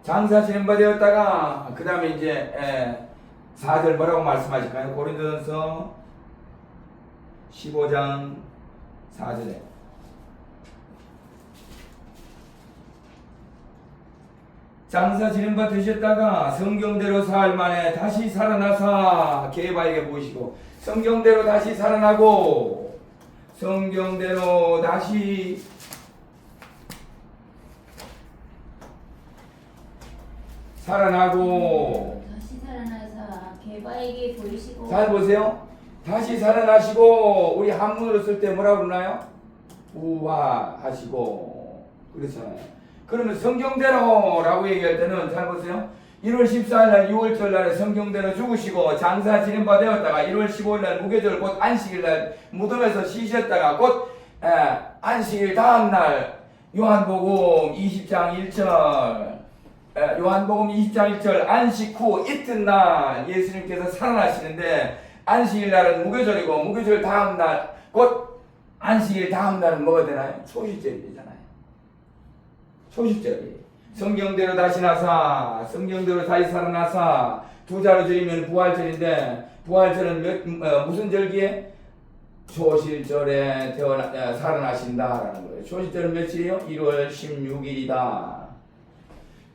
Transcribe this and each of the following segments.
장사 지낸 바 되었다가 그 다음에 이제 4절 뭐라고 말씀하실까요? 고린도전서 15장 4절에 장사 지낸 바 되셨다가 성경대로 사흘 만에 다시 살아나사 게바에게 보이시고 성경대로 다시 살아나고 성경대로 다시 살아나고 다시 살아나사 게바에게 보이시고. 잘 보세요. 다시 살아나시고 우리 한문으로 쓸 때 뭐라고 그러나요? 부활하시고 그렇잖아요. 그러면 성경대로라고 얘기할 때는 잘 보세요. 1월 14일날 6월절 날에 성경대로 죽으시고 장사 지낸 바 되었다가 1월 15일날 무교절 곧 안식일날 무덤에서 쉬셨다가 곧 안식일 다음날 요한복음 20장 1절 요한복음 20장 1절 안식 후 이튿날 예수님께서 살아나시는데 안식일날은 무교절이고 무교절 다음날 곧 안식일 다음날은 뭐가 되나요? 초실절이 되잖아요. 초실절이 성경대로 다시 나사 성경대로 다시 살아나사 두 자로 줄이면 부활절인데 부활절은 무슨 절기에? 초실절에 살아나신다라는 거예요. 초실절은 며칠이요? 1월 16일이다.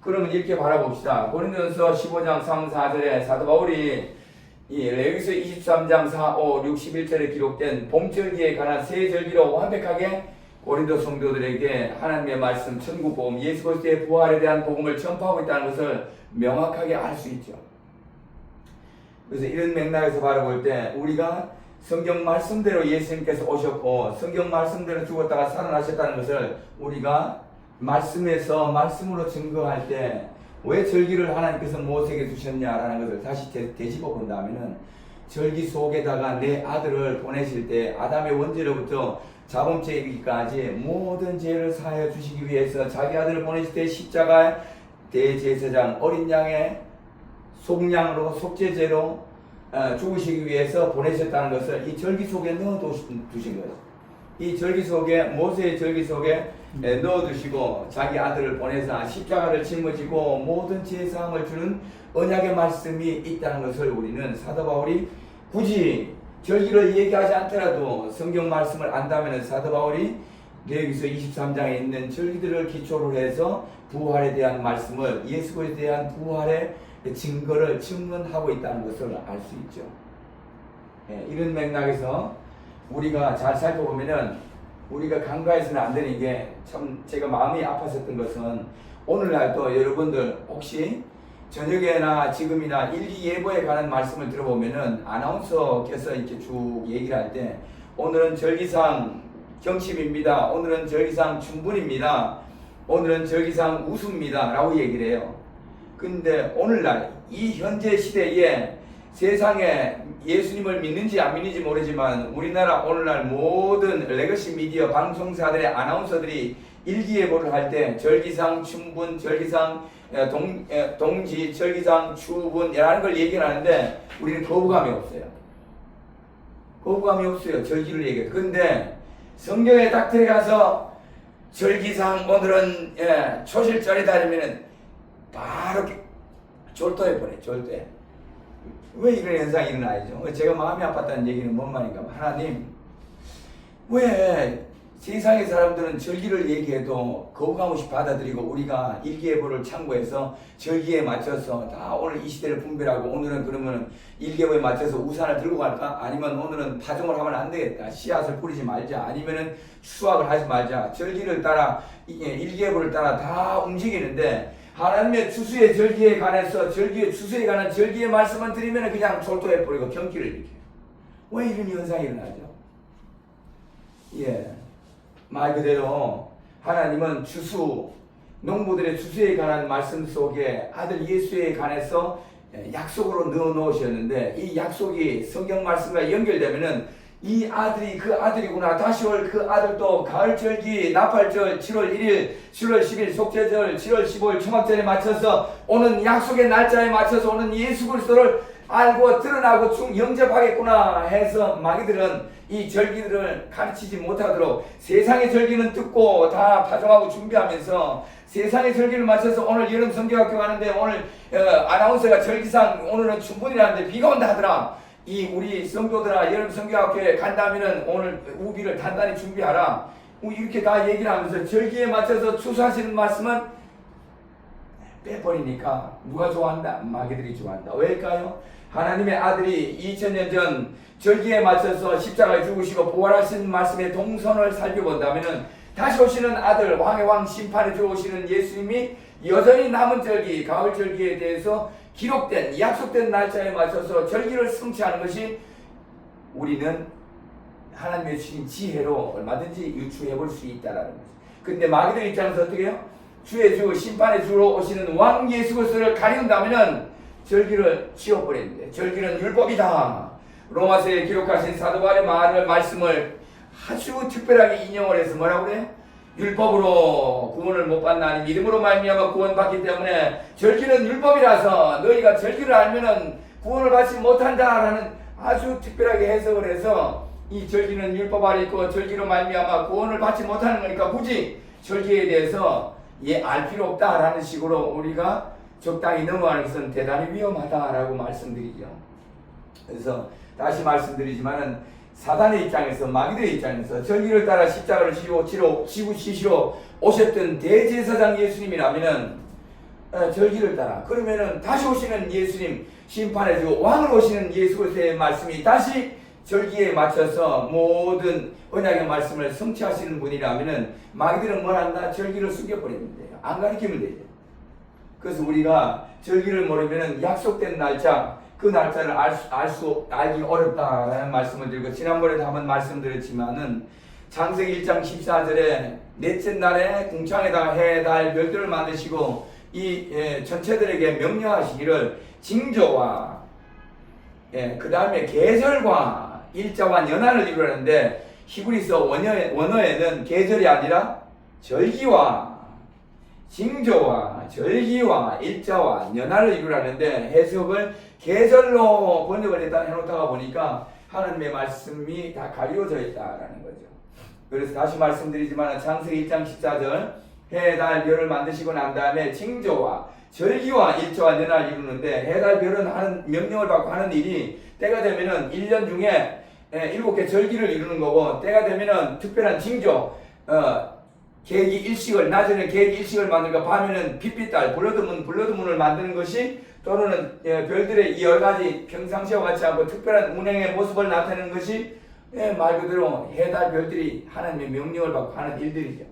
그러면 이렇게 바라봅시다. 고린도전서 15장 3, 4절에 사도 바울이 이 레위기서 23장 4, 5, 6, 11절에 기록된 봄절기에 관한 세 절기로 완벽하게 고린도 성도들에게 하나님의 말씀, 천국 복음, 예수 그리스도의 부활에 대한 복음을 전파하고 있다는 것을 명확하게 알 수 있죠. 그래서 이런 맥락에서 바라볼 때 우리가 성경 말씀대로 예수님께서 오셨고 성경 말씀대로 죽었다가 살아나셨다는 것을 우리가 말씀에서 말씀으로 증거할 때 왜 절기를 하나님께서 모세에게 주셨냐라는 것을 다시 되짚어 본다면은 절기 속에다가 내 아들을 보내실 때 아담의 원죄로부터 자범죄 이르기까지 모든 죄를 사하여 주시기 위해서 자기 아들을 보내실 때 십자가의 대제사장 어린 양의 속량으로 속죄제로 죽으시기 위해서 보내셨다는 것을 이 절기 속에 넣어 두신 거예요. 이 절기 속에 모세의 절기 속에 넣어두시고 자기 아들을 보내서 십자가를 짊어지고 모든 제사함을 주는 언약의 말씀이 있다는 것을 우리는 사도 바울이 굳이 절기를 얘기하지 않더라도 성경 말씀을 안다면 사도 바울이 레위기서 23장에 있는 절기들을 기초로 해서 부활에 대한 말씀을 예수 그리스도에 대한 부활의 증거를 증언하고 있다는 것을 알 수 있죠. 이런 맥락에서 우리가 잘 살펴보면은 우리가 간과해서는 안 되는 게 참 제가 마음이 아팠었던 것은 오늘날도 여러분들 혹시 저녁에나 지금이나 일기예보에 관한 말씀을 들어보면은 아나운서께서 이렇게 쭉 얘기를 할 때 오늘은 절기상 경칩입니다. 오늘은 절기상 춘분입니다. 오늘은 절기상 우수입니다. 라고 얘기를 해요. 근데 오늘날 이 현재 시대에 세상에 예수님을 믿는지 안 믿는지 모르지만 우리나라 오늘날 모든 레거시 미디어 방송사들의 아나운서들이 일기예보를 할 때 절기상 춘분, 절기상 동지, 절기상 추분이라는 걸 얘기를 하는데 우리는 거부감이 없어요. 거부감이 없어요. 절기를 얘기해요. 근데 성경에 딱 들어가서 절기상 오늘은 초실절이다 하면은 바로 졸도해 버려요. 졸도해. 왜 이런 현상이 일어나죠? 제가 마음이 아팠다는 얘기는 뭔 말인가? 하나님, 왜 세상의 사람들은 절기를 얘기해도 거부감 없이 받아들이고 우리가 일기예보를 참고해서 절기에 맞춰서 다 오늘 이 시대를 분별하고 오늘은 그러면 일기예보에 맞춰서 우산을 들고 갈까? 아니면 오늘은 파종을 하면 안 되겠다. 씨앗을 뿌리지 말자. 아니면은 수확을 하지 말자. 절기를 따라 일기예보를 따라 다 움직이는데 하나님의 추수의 절기에 관해서 절기의 추수에 관한 절기의 말씀만 드리면 그냥 졸도해버리고 경기를 일으켜요. 왜 이런 현상이 일어나죠? 말 그대로 하나님은 추수, 농부들의 추수에 관한 말씀 속에 아들 예수에 관해서 약속으로 넣어 놓으셨는데 이 약속이 성경 말씀과 연결되면은 이 아들이 그 아들이구나. 다시 올 그 아들도 가을절기, 나팔절, 7월 1일, 7월 10일 속죄절, 7월 15일 초막절에 맞춰서 오는 약속의 날짜에 맞춰서 오는 예수 그리스도를 알고 드러나고 영접하겠구나 해서 마귀들은 이 절기들을 가르치지 못하도록 세상의 절기는 듣고 다 파종하고 준비하면서 세상의 절기를 맞춰서 오늘 여름 성경학교 가는데 오늘 아나운서가 절기상 오늘은 충분히라는데 비가 온다 하더라. 이 우리 성도들아 여름 성경학교에 간다면은 오늘 우비를 단단히 준비하라. 이렇게 다 얘기를 하면서 절기에 맞춰서 추수하시는 말씀은 빼버리니까 누가 좋아한다? 마귀들이 좋아한다. 왜일까요? 하나님의 아들이 2000년 전 절기에 맞춰서 십자가에 죽으시고 부활하신 말씀의 동선을 살펴본다면은 다시 오시는 아들 왕의 왕 심판에 들어오시는 예수님이 여전히 남은 절기 가을 절기에 대해서 기록된 약속된 날짜에 맞춰서 절기를 성취하는 것이 우리는 하나님의 주신 지혜로 얼마든지 유추해 볼 수 있다라는 거죠. 근데 마귀들 입장에서 어떻게 해요? 주의 주 심판의 주로 오시는 왕 예수 그리스도를 가리운다면은 절기를 지워버리는데 절기는 율법이다. 로마서에 기록하신 사도 바울의 말씀을 아주 특별하게 인용을 해서 뭐라고 그래요? 율법으로 구원을 못 받나니 믿음으로 말미암아 구원받기 때문에 절기는 율법이라서 너희가 절기를 알면은 구원을 받지 못한다라는 아주 특별하게 해석을 해서 이 절기는 율법 아래 있고 절기로 말미암아 구원을 받지 못하는 거니까 굳이 절기에 대해서 알 필요 없다라는 식으로 우리가 적당히 넘어가는 것은 대단히 위험하다라고 말씀드리죠. 그래서 다시 말씀드리지만은 사단의 입장에서 마귀들의 입장에서 절기를 따라 십자가를 지시러 오셨던 대제사장 예수님이라면은 절기를 따라 그러면은 다시 오시는 예수님 심판해 주고 왕으로 오시는 예수 그리스도의 말씀이 다시 절기에 맞춰서 모든 언약의 말씀을 성취하시는 분이라면은 마귀들은 뭘 한다? 절기를 숨겨버리면 돼요. 안 가르치면 되죠. 그래서 우리가 절기를 모르면은 약속된 날짜 그 날짜를 알기 어렵다라는 말씀을 드리고 지난번에도 한번 말씀드렸지만은 창세기 1장 14절에 넷째 날에 궁창에다가 해, 달, 별들을 만드시고 이 전체들에게 명령하시기를 징조와 그 다음에 계절과 일자와 연한을 이루라는데 히브리서 원어에는 계절이 아니라 절기와 징조와 절기와 일자와 연한을 이루라는데 해석을 계절로 번역을 해놓다가 보니까 하나님의 말씀이 다 가리워져 있다라는 거죠. 그래서 다시 말씀드리지만 창세기 1장 14절 해, 달, 별을 만드시고 난 다음에 징조와 절기와 일조와 연한을 이루는데 해, 달, 별은 하는 명령을 받고 하는 일이 때가 되면은 1년 중에 7개 절기를 이루는 거고 때가 되면은 특별한 징조 계기 일식을 낮에는 계기 일식을 만드는 거 밤에는 빛빛달 블러드문을 만드는 것이 또는 별들의 이 여러 가지 평상시와 같지 않고 특별한 운행의 모습을 나타내는 것이 말 그대로 해, 달, 별들이 하나님의 명령을 받고 하는 일들이죠.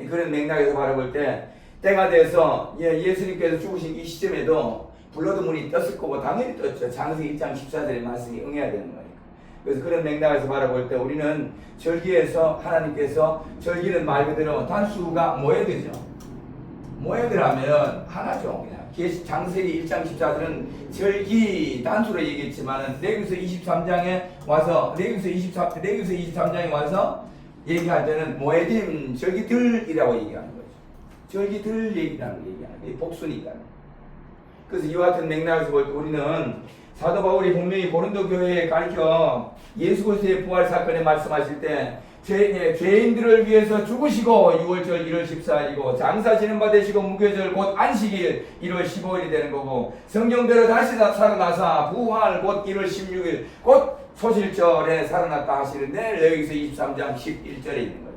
그런 맥락에서 바라볼 때 때가 돼서 예수님께서 죽으신 이 시점에도 블러드문이 떴을 거고 당연히 떴죠. 창세기 1장 14절의 말씀이 응해야 되는 거니까. 그래서 그런 맥락에서 바라볼 때 우리는 절기에서 하나님께서 절기는 말 그대로 단수가 모여들죠. 모여들하면 하나죠. 그냥 창세기 1장 14절은 절기 단수로 얘기했지만은 레위기서 23장에 와서 레위기서 23장에 와서 얘기할 때는 모에dim 절기들이라고 얘기하는 거죠. 절기들 얘기라는 거 얘기하는 거예요. 복수니까. 그래서 이와 같은 맥락에서 볼 때 우리는 사도 바울이 분명히 고린도 교회에 가르쳐 예수 그리스도의 부활 사건에 말씀하실 때 죄인들을 위해서 죽으시고 6월절 1월 14일이고 장사 지는 바 되시고 무교절 곧 안식일 1월 15일이 되는 거고 성경대로 다시 살아나사 부활 곧 1월 16일 곧 소실절에 살아났다 하시는데 레위기서 23장 11절에 있는 거죠.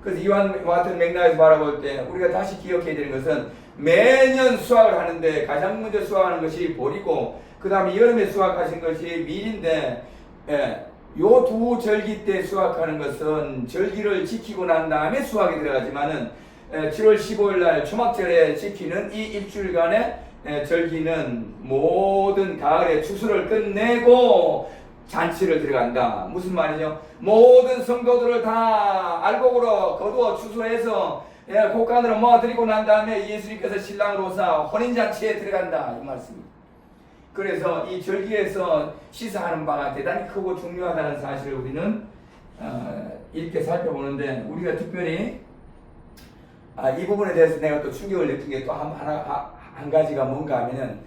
그래서 이와 같은 맥락에서 바라볼 때 우리가 다시 기억해야 되는 것은 매년 수확을 하는데 가장 먼저 수확하는 것이 보리고 그 다음에 여름에 수확하신 것이 밀인데 요 두 절기 때 수확하는 것은 절기를 지키고 난 다음에 수확이 들어가지만은 7월 15일 날 초막절에 지키는 이 일주일간의 절기는 모든 가을의 추수를 끝내고 잔치를 들어간다. 무슨 말이죠? 모든 성도들을 다 알곡으로 거두어 추수해서 곡간으로 모아드리고 난 다음에 예수님께서 신랑으로 오사 혼인잔치에 들어간다. 이 말씀입니다. 그래서 이 절기에서 시사하는 바가 대단히 크고 중요하다는 사실을 우리는 이렇게 살펴보는데 우리가 특별히 이 부분에 대해서 내가 또 충격을 느낀 게 또 한 가지가 뭔가 하면은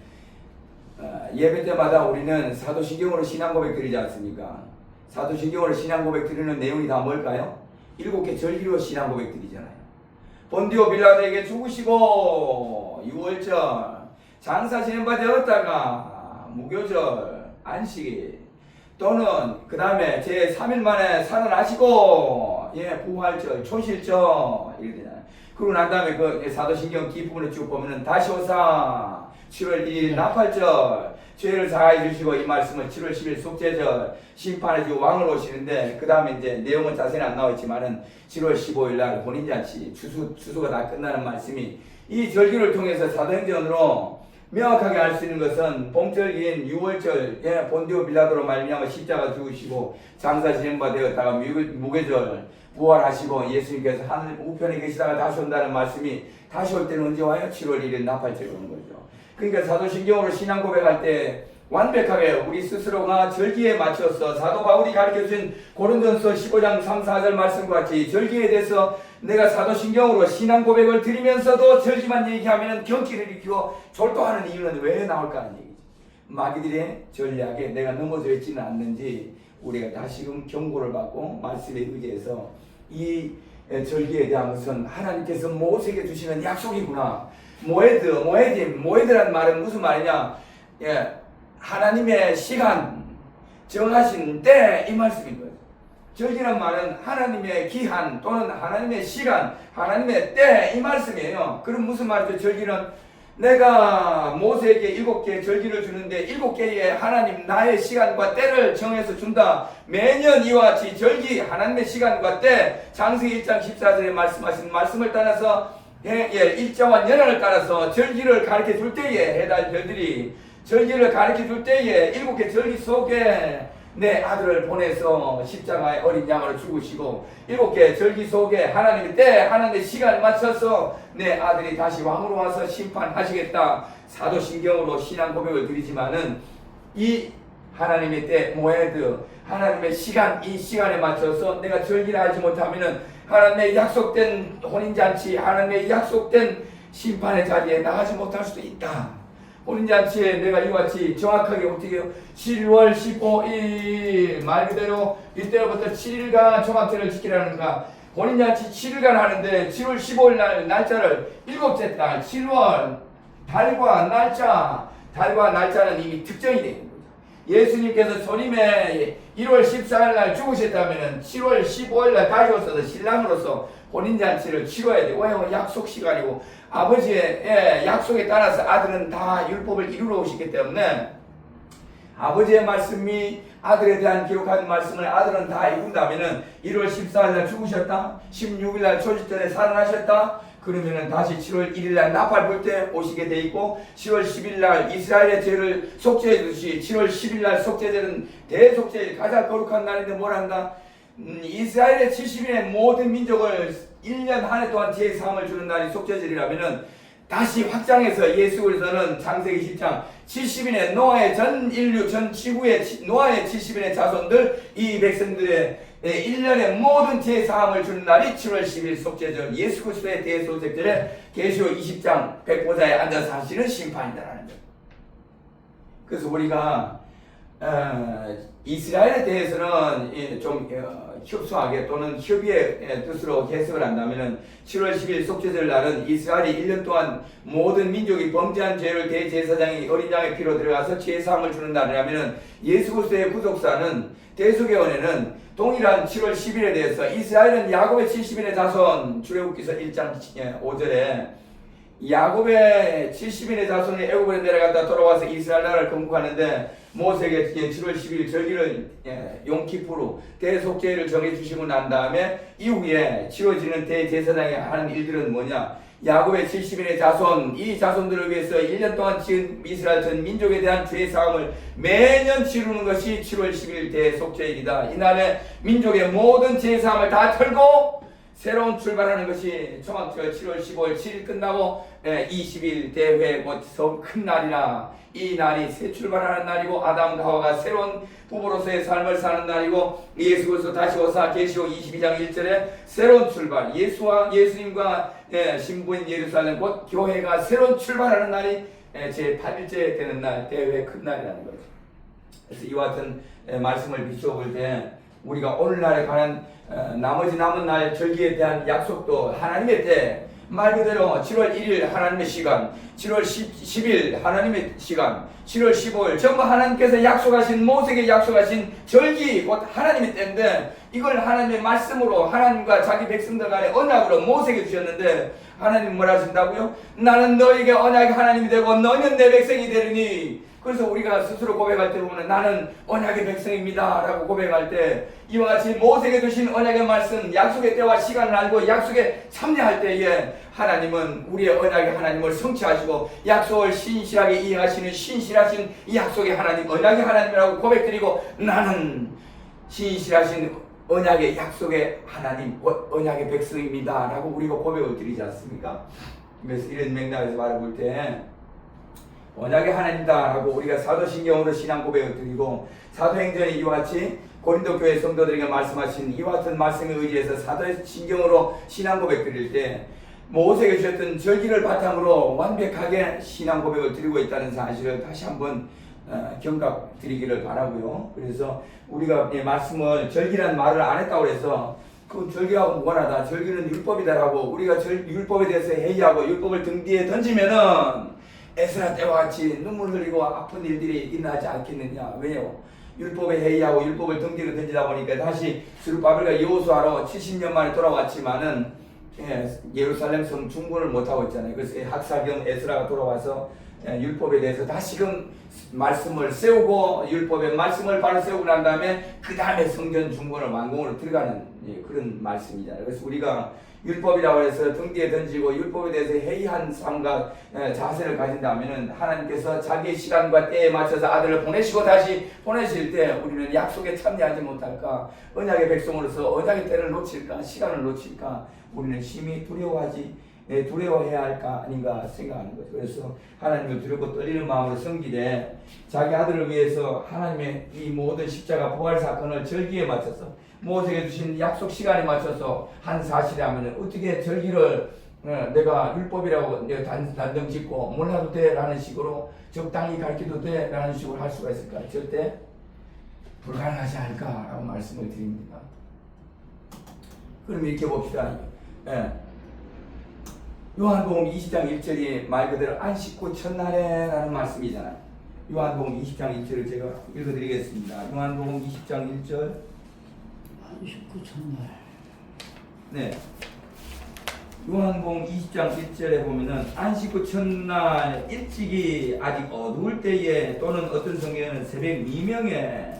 예배 때마다 우리는 사도신경으로 신앙 고백 드리지 않습니까? 사도신경으로 신앙 고백 드리는 내용이 다 뭘까요? 7개 절기로 신앙 고백 드리잖아요. 본디오 빌라도에게 죽으시고 유월절 장사 지낸 바 되었다가 무교절 안식일 또는 그 다음에 제 3일 만에 살아나시고 부활절 초실절 이렇게 되잖아요. 그러고 난 다음에 그 사도신경 뒷부분에 쭉 보면은 다시 오사 7월 1일 나팔절 죄를 사하여 주시고 이 말씀은 7월 10일 속죄절 심판해 주고 왕을 오시는데 그 다음에 이제 내용은 자세히 안 나와 있지만은 7월 15일 날 혼인잔치 추수가 다 끝나는 말씀이 이 절기를 통해서 사도행전으로 명확하게 알 수 있는 것은 봄절기인 6월절 본디오 빌라도로 말미암아 십자가 죽으시고 장사 진행 바 되었다가 무교절 부활하시고 예수님께서 하늘 우편에 계시다가 다시 온다는 말씀이 다시 올 때는 언제 와요? 7월 1일 나팔절 오는 거죠. 그러니까 사도신경으로 신앙 고백할 때 완벽하게 우리 스스로가 절기에 맞춰서 사도 바울이 가르쳐준 고린도전서 15장 3, 4절 말씀과 같이 절기에 대해서 내가 사도신경으로 신앙 고백을 드리면서도 절기만 얘기하면 경기를 일으키고 졸도하는 이유는 왜 나올까 하는 얘기죠. 마귀들의 전략에 내가 넘어져 있지는 않는지 우리가 다시금 경고를 받고 말씀에 의지해서 이 절기에 대한 것은 하나님께서 모세에게 주시는 약속이구나. 모에드란 말은 무슨 말이냐? 하나님의 시간, 정하신 때 이 말씀인 거예요. 절기란 말은 하나님의 기한 또는 하나님의 시간, 하나님의 때 이 말씀이에요. 그럼 무슨 말이죠? 절기는 내가 모세에게 7개의 절기를 주는데 7개의 하나님 나의 시간과 때를 정해서 준다. 매년 이와 같이 절기 하나님의 시간과 때 창세기 1장 14절에 말씀하신 말씀을 따라서 일정한 연한을 따라서 절기를 가르쳐 줄 때에 해달 별들이 절기를 가르쳐 줄 때에 7개 절기 속에 내 아들을 보내서 십자가에 어린 양으로 죽으시고 7개 절기 속에 하나님의 때 하나님의 시간을 맞춰서 내 아들이 다시 왕으로 와서 심판하시겠다. 사도신경으로 신앙 고백을 드리지만은 이 하나님의 때 모에드 하나님의 시간 이 시간에 맞춰서 내가 절기를 하지 못하면은 하나님의 약속된 혼인잔치 하나님의 약속된 심판의 자리에 나가지 못할 수도 있다. 혼인잔치에 내가 이와 같이 정확하게 어떻게 해요? 7월 15일 말 그대로 이때로부터 7일간 정확제를 지키라는가. 혼인잔치 7일간 하는데 7월 15일 날 날짜를 7째 달 7월 달과 날짜는 이미 특정이 되는 거죠. 예수님께서 손님의 1월 14일 날 죽으셨다면 7월 15일 날 다시 오셔서 신랑으로서 혼인잔치를 치러야 돼요. 왜냐하면 약속 시간이고 아버지의 약속에 따라서 아들은 다 율법을 이루러 오시기 때문에 아버지의 말씀이 아들에 대한 기록한 말씀을 아들은 다 이룬다면은 1월 14일 날 죽으셨다 16일 날 초실절에 살아나셨다 그러면은 다시 7월 1일 날 나팔 불 때 오시게 돼 있고 7월 10일 날 이스라엘의 죄를 속죄해 주듯이 7월 10일 날 속죄제는 대속죄일 가장 거룩한 날인데 뭘 한다? 이스라엘의 70인의 모든 민족을 1년 한 해 동안 죄의 사함을 주는 날이 속죄절이라면은 다시 확장해서 예수 그리스도는 창세기 10장 70인의 노아의 전 인류 전 지구의 노아의 70인의 자손들 이 백성들의 1년의 모든 죄의 사함을 주는 날이 7월 10일 속죄절 예수 그리스도의 대속죄절에 계시록 20장 백보자에 앉아서 하시는 심판이다라는 거예요. 그래서 우리가 이스라엘에 대해서는 좀 협소하게 또는 협의의 뜻으로 해석을 한다면 7월 10일 속죄절 날은 이스라엘이 1년 동안 모든 민족이 범죄한 죄를 대제사장이 어린 양의 피로 들어가서 죄사함을 주는 날이라면 예수 그리스도의 구속사는 대속의 은혜는 동일한 7월 10일에 대해서 이스라엘은 야곱의 70인의 자손 출애굽기서 1장 5절에 야곱의 70인의 자손이 애굽으로 내려갔다 돌아와서 이스라엘 나라를 건국하는데 모세에게 7월 10일 절기를 용키푸르 대속죄를 정해주시고 난 다음에 이후에 치러지는 대제사장이 하는 일들은 뭐냐? 야곱의 70인의 자손 이 자손들을 위해서 1년 동안 지은 이스라엘 전 민족에 대한 죄사함을 매년 치르는 것이 7월 10일 대속죄일이다. 이날에 민족의 모든 죄사함을 다 털고 새로운 출발하는 것이 정확히가 7월 15일 7일 끝나고 20일 대회 큰 날이라 이 날이 새 출발하는 날이고 아담과 하와가 새로운 부부로서의 삶을 사는 날이고 예수 그리스도 다시 오사 계시록 22장 1절에 새로운 출발 예수님과 신부인 예루살렘 곧 교회가 새로운 출발하는 날이 제8일째 되는 날, 대회 큰 날이라는 거죠. 그래서 이와 같은 말씀을 비추어 볼 때 우리가 오늘날에 관한 나머지 남은 날 절기에 대한 약속도 하나님의 때, 말 그대로 7월 1일 하나님의 시간, 7월 10일 하나님의 시간, 7월 15일 전부 하나님께서 약속하신, 모세에게 약속하신 절기 곧 하나님의 때인데, 이걸 하나님의 말씀으로 하나님과 자기 백성들 간의 언약으로 모세에게 주셨는데, 하나님 뭐라 하신다고요? 나는 너에게 언약의 하나님이 되고 너는 내 백성이 되리니. 그래서 우리가 스스로 고백할 때 보면 나는 언약의 백성입니다 라고 고백할 때, 이와 같이 모세에게 주신 언약의 말씀, 약속의 때와 시간을 알고 약속에 참여할 때에 하나님은 우리의 언약의 하나님을 성취하시고 약속을 신실하게 이행하시는 신실하신 이 약속의 하나님, 언약의 하나님이라고 고백드리고, 나는 신실하신 언약의 약속의 하나님, 언약의 백성입니다 라고 우리가 고백을 드리지 않습니까? 그래서 이런 맥락에서 바라볼 때 언약의 하나님이다 라고 우리가 사도신경으로 신앙 고백을 드리고, 사도행전에 이와 같이 고린도 교회 성도들에게 말씀하신 이와 같은 말씀에 의지해서 사도신경으로 신앙 고백 드릴 때 모세에게 주셨던 절기를 바탕으로 완벽하게 신앙 고백을 드리고 있다는 사실을 다시 한번 경각 드리기를 바라고요. 그래서 우리가 이 말씀을 절기라는 말을 안 했다고 해서 그 절기하고 무관하다, 절기는 율법이다라고 우리가 율법에 대해서 회의하고 율법을 등 뒤에 던지면은 에스라 때와 같이 눈물 흘리고 아픈 일들이 일어나지 않겠느냐. 왜요? 율법에 회의하고 율법을 등 뒤로 던지다 보니까 다시 스룹바벨과 여호수아로 70년 만에 돌아왔지만은 예루살렘 성 중건을 못하고 있잖아요. 그래서 학사경 에스라가 돌아와서 율법에 대해서 다시금 말씀을 세우고, 율법의 말씀을 바로 세우고 난 다음에 그 다음에 성전 중건을 완공으로 들어가는 그런 말씀이잖아요. 그래서 우리가 율법이라고 해서 등 뒤에 던지고 율법에 대해서 회의한 삶과 자세를 가진다면 하나님께서 자기의 시간과 때에 맞춰서 아들을 보내시고 다시 보내실 때 우리는 약속에 참여하지 못할까, 언약의 백성으로서 언약의 때를 놓칠까, 시간을 놓칠까, 우리는 심히 두려워해야 할까 아닌가 생각하는 거죠. 그래서 하나님을 두렵고 떨리는 마음으로 섬기되 자기 아들을 위해서 하나님의 이 모든 십자가 부활 사건을 절기에 맞춰서 모세에게 주신 약속 시간에 맞춰서 한 사실이라면 어떻게 절기를 내가 율법이라고 내가 단정 짓고 몰라도 돼 라는 식으로 적당히 가르쳐도 돼 라는 식으로 할 수가 있을까? 절대 불가능하지 않을까라고 말씀을 드립니다. 그럼 이렇게 봅시다. 요한복음 20장 1절이 말 그대로 안식 후 첫날에 라는 말씀이잖아요. 요한복음 20장 1절을 제가 읽어드리겠습니다. 요한복음 20장 1절. 안식 후 첫날. 네. 요한복음 20장 1절에 보면은 안식 후 첫날 일찍이 아직 어두울 때에, 또는 어떤 성경에는 새벽 미명에,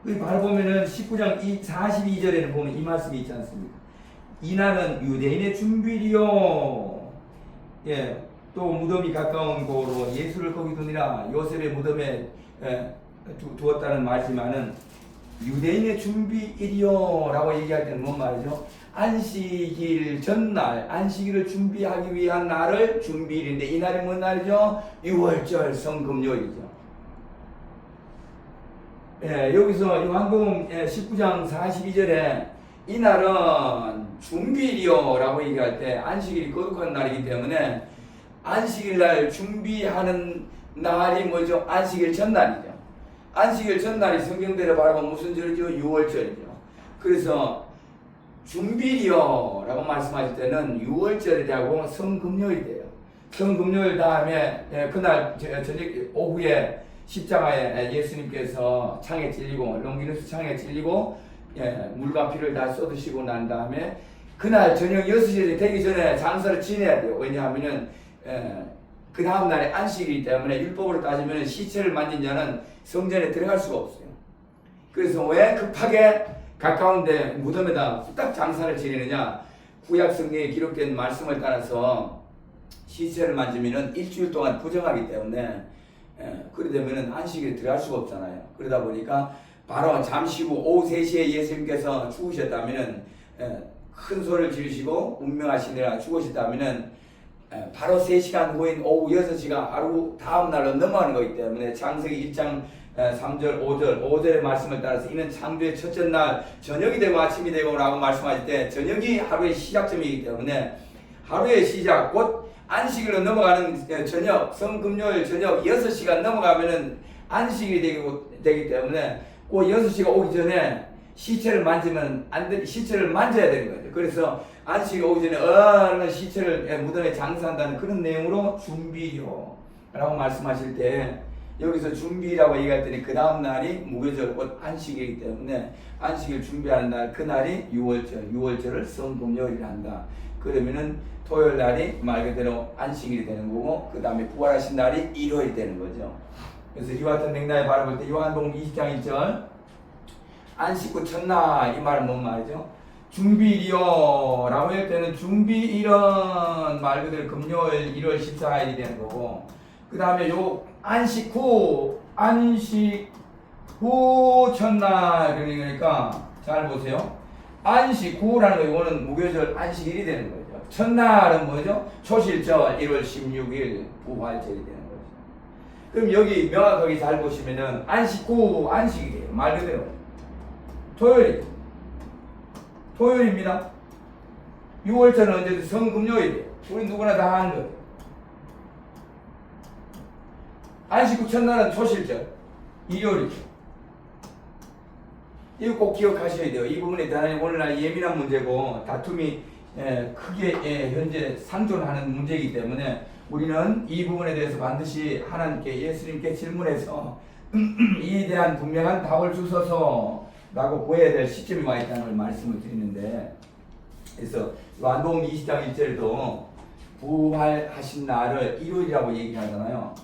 그 바로 보면은 19장 42절에는 보면 이 말씀이 있지 않습니까? 이날은 유대인의 준비리요. 또 무덤이 가까운 곳으로 예수를 거기 두니라. 요셉의 무덤에 두었다는 말이지만은 유대인의 준비일이요 라고 얘기할 때는 뭔 말이죠? 안식일 전날, 안식일을 준비하기 위한 날을 준비일인데, 이 날이 뭔 날이죠? 6월절 성금요일이죠. 여기서 요한복음 19장 42절에 이 날은 준비일이요 라고 얘기할 때 안식일이 거룩한 날이기 때문에 안식일 날 준비하는 날이 뭐죠? 안식일 전날이죠. 안식일 전날이 성경대로 바라보면 무슨 절이죠? 6월절이죠. 그래서 준비일이요 라고 말씀하실 때는 6월절이라고 성금요일 돼요. 성금요일 다음에 그날 저녁 오후에 십자가에 예수님께서 창에 찔리고, 롱기누스 창에 찔리고 물과 피를 다 쏟으시고 난 다음에 그날 저녁 6시 되기 전에 장사를 지내야 돼요. 왜냐하면은 그 다음 날에 안식이기 때문에 율법으로 따지면 시체를 만진 자는 성전에 들어갈 수가 없어요. 그래서 왜 급하게 가까운데 무덤에다 후딱 장사를 지내느냐? 구약 성경에 기록된 말씀을 따라서 시체를 만지면은 일주일 동안 부정하기 때문에 그러다 보면은 안식일에 들어갈 수가 없잖아요. 그러다 보니까 바로 잠시 후 오후 3시에 예수님께서 죽으셨다면은 큰 소리를 지르시고 운명하시느라 죽으셨다면은 바로 3시간 후인 오후 6시가 하루 다음 날로 넘어가는 거기 때문에 창세기 1장 3절 5절의 말씀을 따라서 이는 창조의 첫째 날 저녁이 되고 아침이 되고 라고 말씀하실 때 저녁이 하루의 시작점이기 때문에 하루의 시작 곧 안식일로 넘어가는 저녁, 성금요일 저녁 6시가 넘어가면은 안식일이 되기 때문에 그 6시가 오기 전에 시체를 만지면 안 돼, 시체를 만져야 되는 거죠. 그래서 안식이 오기 전에 얼른 시체를 무덤에 장사한다는 그런 내용으로 준비요라고 말씀하실 때 여기서 준비라고 얘기했더니 그 다음 날이 무교절 곧 안식이기 때문에 안식일 준비하는 날 그날이 6월절을 성금요일을 한다. 그러면은 토요일 날이 말 그대로 안식일이 되는 거고 그 다음에 부활하신 날이 일요일이 되는 거죠. 그래서 이와 같은 맥락에 바라볼 때 요한복음 20장 1절 안식 후 첫날 이 말은 뭔 말이죠? 준비일이요 라고 할 때는 준비일은 말 그대로 금요일 1월 14일이 되는 거고 그 다음에 요 안식 후 첫날 그러니까 잘 보세요. 안식 후라는 거 이거는 무교절 안식일이 되는 거죠. 첫날은 뭐죠? 초실절 1월 16일 부활절이 되는 거죠. 그럼 여기 명확하게 잘 보시면은 안식 후 안식일이에요. 말 그대로 토요일입니다. 6월절은 언제든 성금요일이에요. 우리 누구나 다 하는 거예요. 안식 후 첫날은 초실절 일요일이죠. 이거 꼭 기억하셔야 돼요. 이 부분에 대한 오늘날 예민한 문제고 다툼이 크게 현재 상존하는 문제이기 때문에 우리는 이 부분에 대해서 반드시 하나님께 예수님께 질문해서 이에 대한 분명한 답을 주소서 라고 보여야 될 시점이 와 있다는 걸 말씀을 드리는데 그래서 요한복음 20장 1절에도 부활하신 날을 일요일이라고 얘기하잖아요.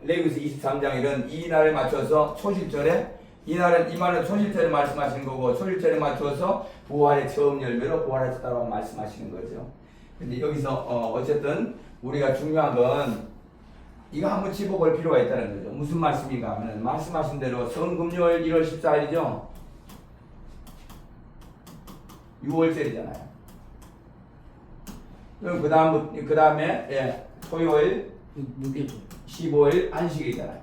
레위기서 23장에는 이 날을 맞춰서 초실절에 이 말은 초실절에 말씀하시는 거고 초실절에 맞춰서 부활의 처음 열매로 부활하셨다고 말씀하시는 거죠. 근데 여기서 어쨌든 우리가 중요한 건 이거 한번 짚어볼 필요가 있다는 거죠. 무슨 말씀인가 하면 말씀하신 대로 성금요일 1월 14일이죠. 6월절이잖아요. 그럼 그 다음에 토요일 무교절. 15일 안식이잖아요.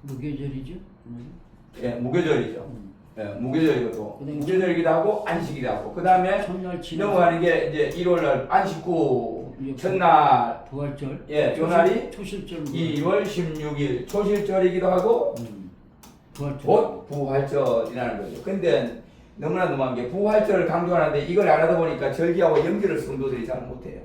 무교절이죠? 예, 무교절이죠. 예, 무교절이고 무교절이기도 하고 안식이기도 하고 그 다음에 넘어가는 게 이제 1월날 안식 후 첫날 부활절. 예, 요 날이 초실절. 2월 16일 초실절이기도 하고 부활절. 곧 부활절이라는 거죠. 근데 너무나 너무한 게 부활절을 강조하는데 이걸 안 하다 보니까 절기하고 연결을 성도들이 잘 못해요.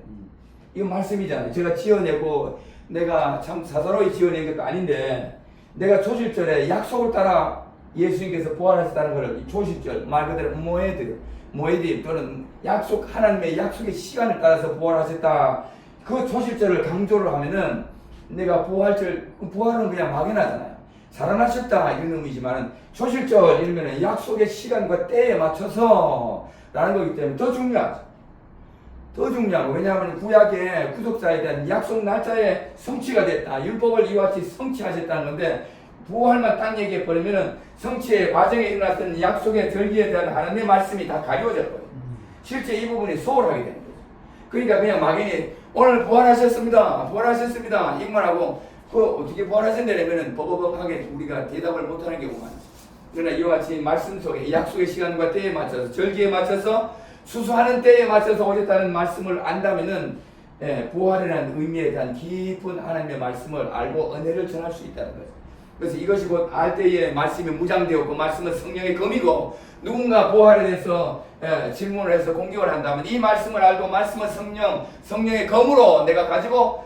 이건 말씀이잖아요. 제가 지어내고 내가 참 사사로이 지어낸 것도 아닌데 내가 초실절에 약속을 따라 예수님께서 부활하셨다는 것을 초실절 말 그대로 모에드 또는 하나님의 약속의 시간을 따라서 부활하셨다 그 초실절을 강조를 하면은 내가 부활은 그냥 막연하잖아요. 살아나셨다 이런 의미지만은 초실절 이러면은 약속의 시간과 때에 맞춰서 라는 거기 때문에 더 중요하고 왜냐하면 구약의 구속자에 대한 약속 날짜에 성취가 됐다. 율법을 이와 같이 성취하셨다는 건데 부활만 딱 얘기해 버리면은 성취의 과정에 일어났던 약속의 절기에 대한 하나님의 말씀이 다 가려워져 버려요. 실제 이 부분이 소홀하게 되는 거죠. 그러니까 그냥 막연히 오늘 부활하셨습니다. 이것만 하고 어떻게 부활하셨냐면은 버벅하게 우리가 대답을 못하는 경우가 많아요. 그러나 이와 같이 말씀 속에 약속의 시간과 때에 맞춰서 절기에 맞춰서 수수하는 때에 맞춰서 오셨다는 말씀을 안다면은 부활이라는 의미에 대한 깊은 하나님의 말씀을 알고 은혜를 전할 수 있다는 거죠. 그래서 이것이 곧 알 때에 말씀이 무장되었고 말씀은 성령의 검이고 누군가 부활에 대해서 질문을 해서 공격을 한다면 이 말씀을 알고 말씀은 성령의 검으로 내가 가지고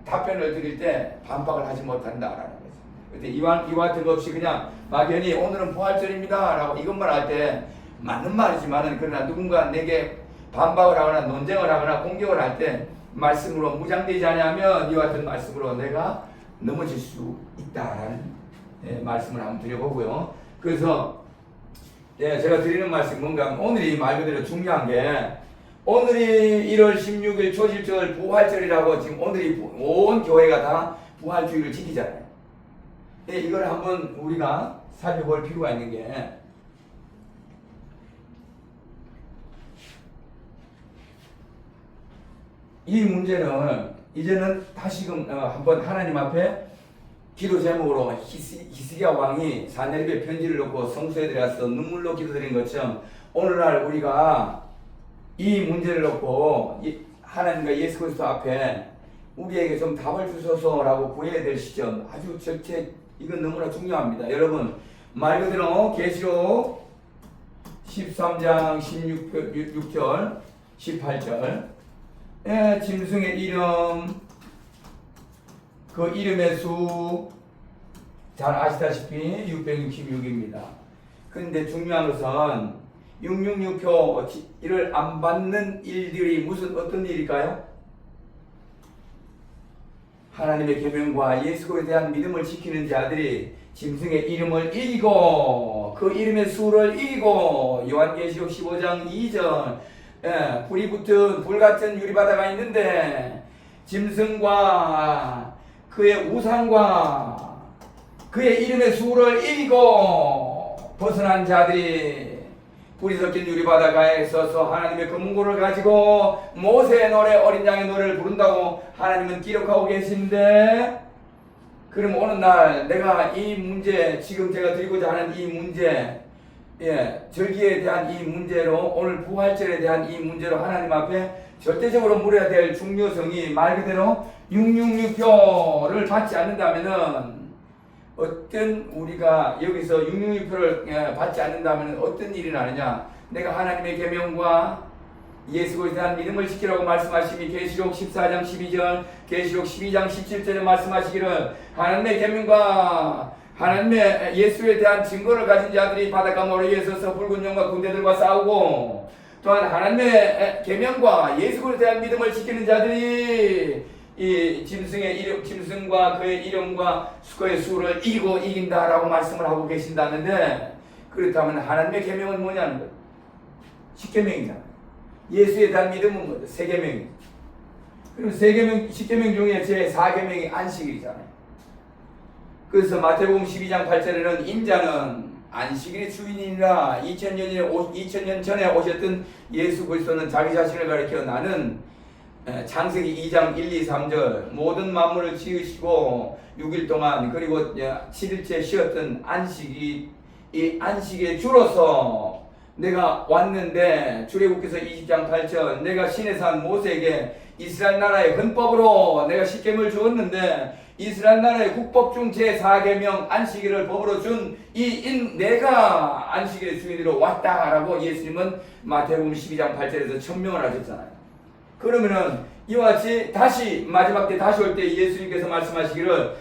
답변을 드릴 때 반박을 하지 못한다라는 거죠. 근데 이와 같은 것 없이 그냥 막연히 오늘은 부활절입니다 라고 이것만 할 때 맞는 말이지만은 그러나 누군가 내게 반박을 하거나 논쟁을 하거나 공격을 할 때 말씀으로 무장되지 않으면 이와 같은 말씀으로 내가 넘어질 수 있다라는 말씀을 한번 드려보고요. 그래서 제가 드리는 말씀이 뭔가 하면 오늘이 말 그대로 중요한 게 오늘이 1월 16일 초실절 부활절이라고 지금 오늘이 온 교회가 다 부활주의를 지키잖아요. 이걸 한번 우리가 살펴볼 필요가 있는 게 이 문제는 이제는 다시금 한번 하나님 앞에 기도 제목으로 히스기야 왕이 사내립의 편지를 놓고 성소에 들어가서 눈물로 기도드린 것처럼 오늘날 우리가 이 문제를 놓고 하나님과 예수 그리스도 앞에 우리에게 좀 답을 주소서라고 구해야 될 시점 아주 절제 이건 너무나 중요합니다. 여러분 말 그대로 계시록 13장 16절 18절 짐승의 이름 그 이름의 수 잘 아시다시피 666입니다. 그런데 중요한 것은 666표 이를 안 받는 일들이 무슨 어떤 일일까요? 하나님의 계명과 예수에 대한 믿음을 지키는 자들이 짐승의 이름을 이기고 그 이름의 수를 이기고 요한계시록 15장 2절 불이 붙은 불같은 유리바다가 있는데 짐승과 그의 우상과 그의 이름의 수를 이기고 벗어난 자들이 불이 섞인 유리바다가에 서서 하나님의 금고를 가지고 모세의 노래 어린 양의 노래를 부른다고 하나님은 기록하고 계신데 그럼 어느 날 내가 이 문제 지금 제가 드리고자 하는 이 문제 절기에 대한 이 문제로 오늘 부활절에 대한 이 문제로 하나님 앞에 절대적으로 물어야 될 중요성이 말 그대로 666표를 받지 않는다면은 어떤 우리가 여기서 666표를 받지 않는다면 어떤 일이 나느냐 내가 하나님의 계명과 예수에 대한 믿음을 지키라고 말씀하시니 계시록 14장 12절 계시록 12장 17절에 말씀하시기를 하나님의 계명과 하나님의 예수에 대한 증거를 가진 자들이 바닷가 모래에 서서 붉은 용과 군대들과 싸우고 또한 하나님의 계명과 예수에 대한 믿음을 지키는 자들이 이 짐승의 이름, 짐승과 그의 이름과 그의 수를 이기고 이긴다라고 말씀을 하고 계신다는데 그렇다면 하나님의 계명은 뭐냐는 거예요. 10계명이잖아요. 예수에 대한 믿음은 뭐죠? 3계명이죠. 그럼 10계명 중에 제 4계명이 안식일이잖아요. 그래서 마태복음 12장 8절에는 인자는 안식일의 주인이라 2000년 전에 오셨던 예수 그리스도는 자기 자신을 가리켜 나는 창세기 2장 1, 2, 3절 모든 만물을 지으시고 6일 동안 그리고 7일째 쉬었던 안식이 이 안식의 주로서 내가 왔는데 출애굽기서 20장 8절 내가 시내산 모세에게 이스라엘 나라의 헌법으로 내가 십계명을 주었는데 이스라엘 나라의 국법 중 제4계명 안식일을 법으로 준 내가 안식일의 주인으로 왔다라고 예수님은 마태복음 12장 8절에서 천명을 하셨잖아요. 그러면은 이와 같이 다시 마지막 때 다시 올 때 예수님께서 말씀하시기를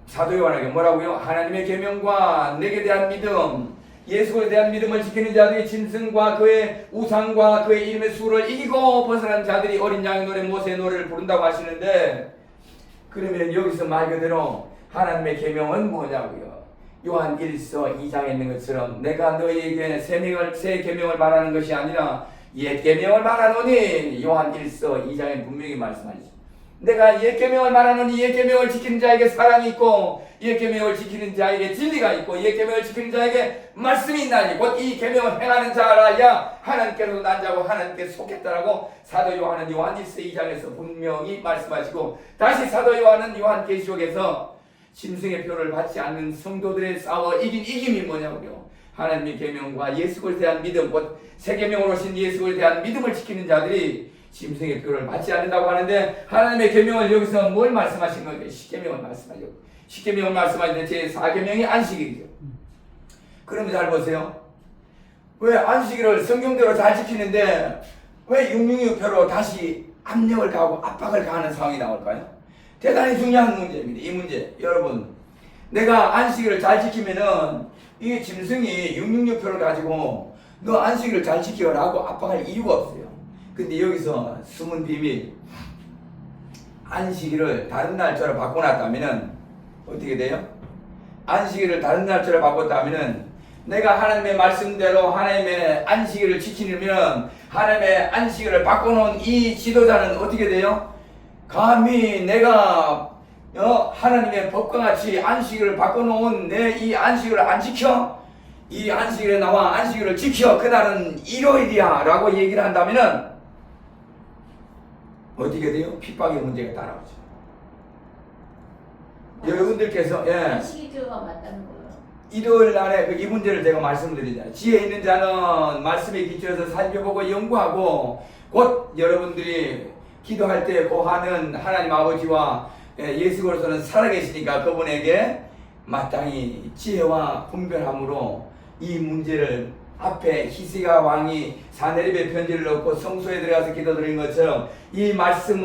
사도 요한에게 뭐라고요? 하나님의 계명과 내게 대한 믿음 예수에 대한 믿음을 지키는 자들이 짐승과 그의 우상과 그의 이름의 수를 이기고 벗어난 자들이 어린 양의 노래 모세의 노래를 부른다고 하시는데 그러면 여기서 말 그대로 하나님의 계명은 뭐냐고요? 요한 1서 2장에 있는 것처럼 내가 너희에게 새 계명을 말하는 것이 아니라 옛 계명을 말하노니 요한 1서 2장에 분명히 말씀하시죠. 내가 옛 계명을 말하노니 옛 계명을 지키는 자에게 사랑이 있고 옛 계명을 지키는 자에게 진리가 있고 옛 계명을 지키는 자에게 말씀이 있나니 곧 이 계명을 행하는 자라야 하나님께로 난 자고 하나님께 속했다라고 사도 요한은 요한 1서 2장에서 분명히 말씀하시고 다시 사도 요한은 요한 계시록에서 짐승의 표를 받지 않는 성도들의 싸워 이긴 이김이 뭐냐고요. 하나님의 계명과 예수에 대한 믿음, 곧 새 계명으로 오신 예수에 대한 믿음을 지키는 자들이 짐승의 표를 받지 않는다고 하는데 하나님의 계명을 여기서 뭘 말씀하신 거예요? 10계명을 말씀하죠. 10계명을 말씀하시는데 제 4계명이 안식일이죠. 그러면 잘 보세요. 왜 안식일을 성경대로 잘 지키는데 왜 666표로 다시 압력을 가하고 압박을 가하는 상황이 나올까요? 대단히 중요한 문제입니다. 이 문제 여러분 내가 안식일을 잘 지키면은 이 짐승이 666표를 가지고 너 안식일을 잘 지켜라고 압박할 이유가 없어요. 근데 여기서 숨은 비밀 안식일을 다른 날짜로 바꿔놨다면은 어떻게 돼요? 안식일을 다른 날짜로 바꿨다면은 내가 하나님의 말씀대로 하나님의 안식일을 지키려면 하나님의 안식일을 바꿔놓은 이 지도자는 어떻게 돼요? 감히 내가 하나님의 법과 같이 안식일을 바꿔놓은 내 이 안식일을 안 지켜? 이 안식일에 나와 안식일을 지켜 그날은 일요일이야 라고 얘기를 한다면은 어떻게 돼요? 핍박의 문제가 따라오죠. 여러분들께서 안식일교가 맞다는 거예요. 일요일 날에 이 문제를 제가 말씀드리잖아요. 지혜 있는 자는 말씀에 기초해서 살펴보고 연구하고 곧 여러분들이 기도할 때 고하는 하나님 아버지와 예수 그리스도는 살아계시니까 그분에게 마땅히 지혜와 분별함으로 이 문제를 앞에 히스기야 왕이 사네립의 편지를 넣고 성소에 들어가서 기도드린 것처럼 이 말씀을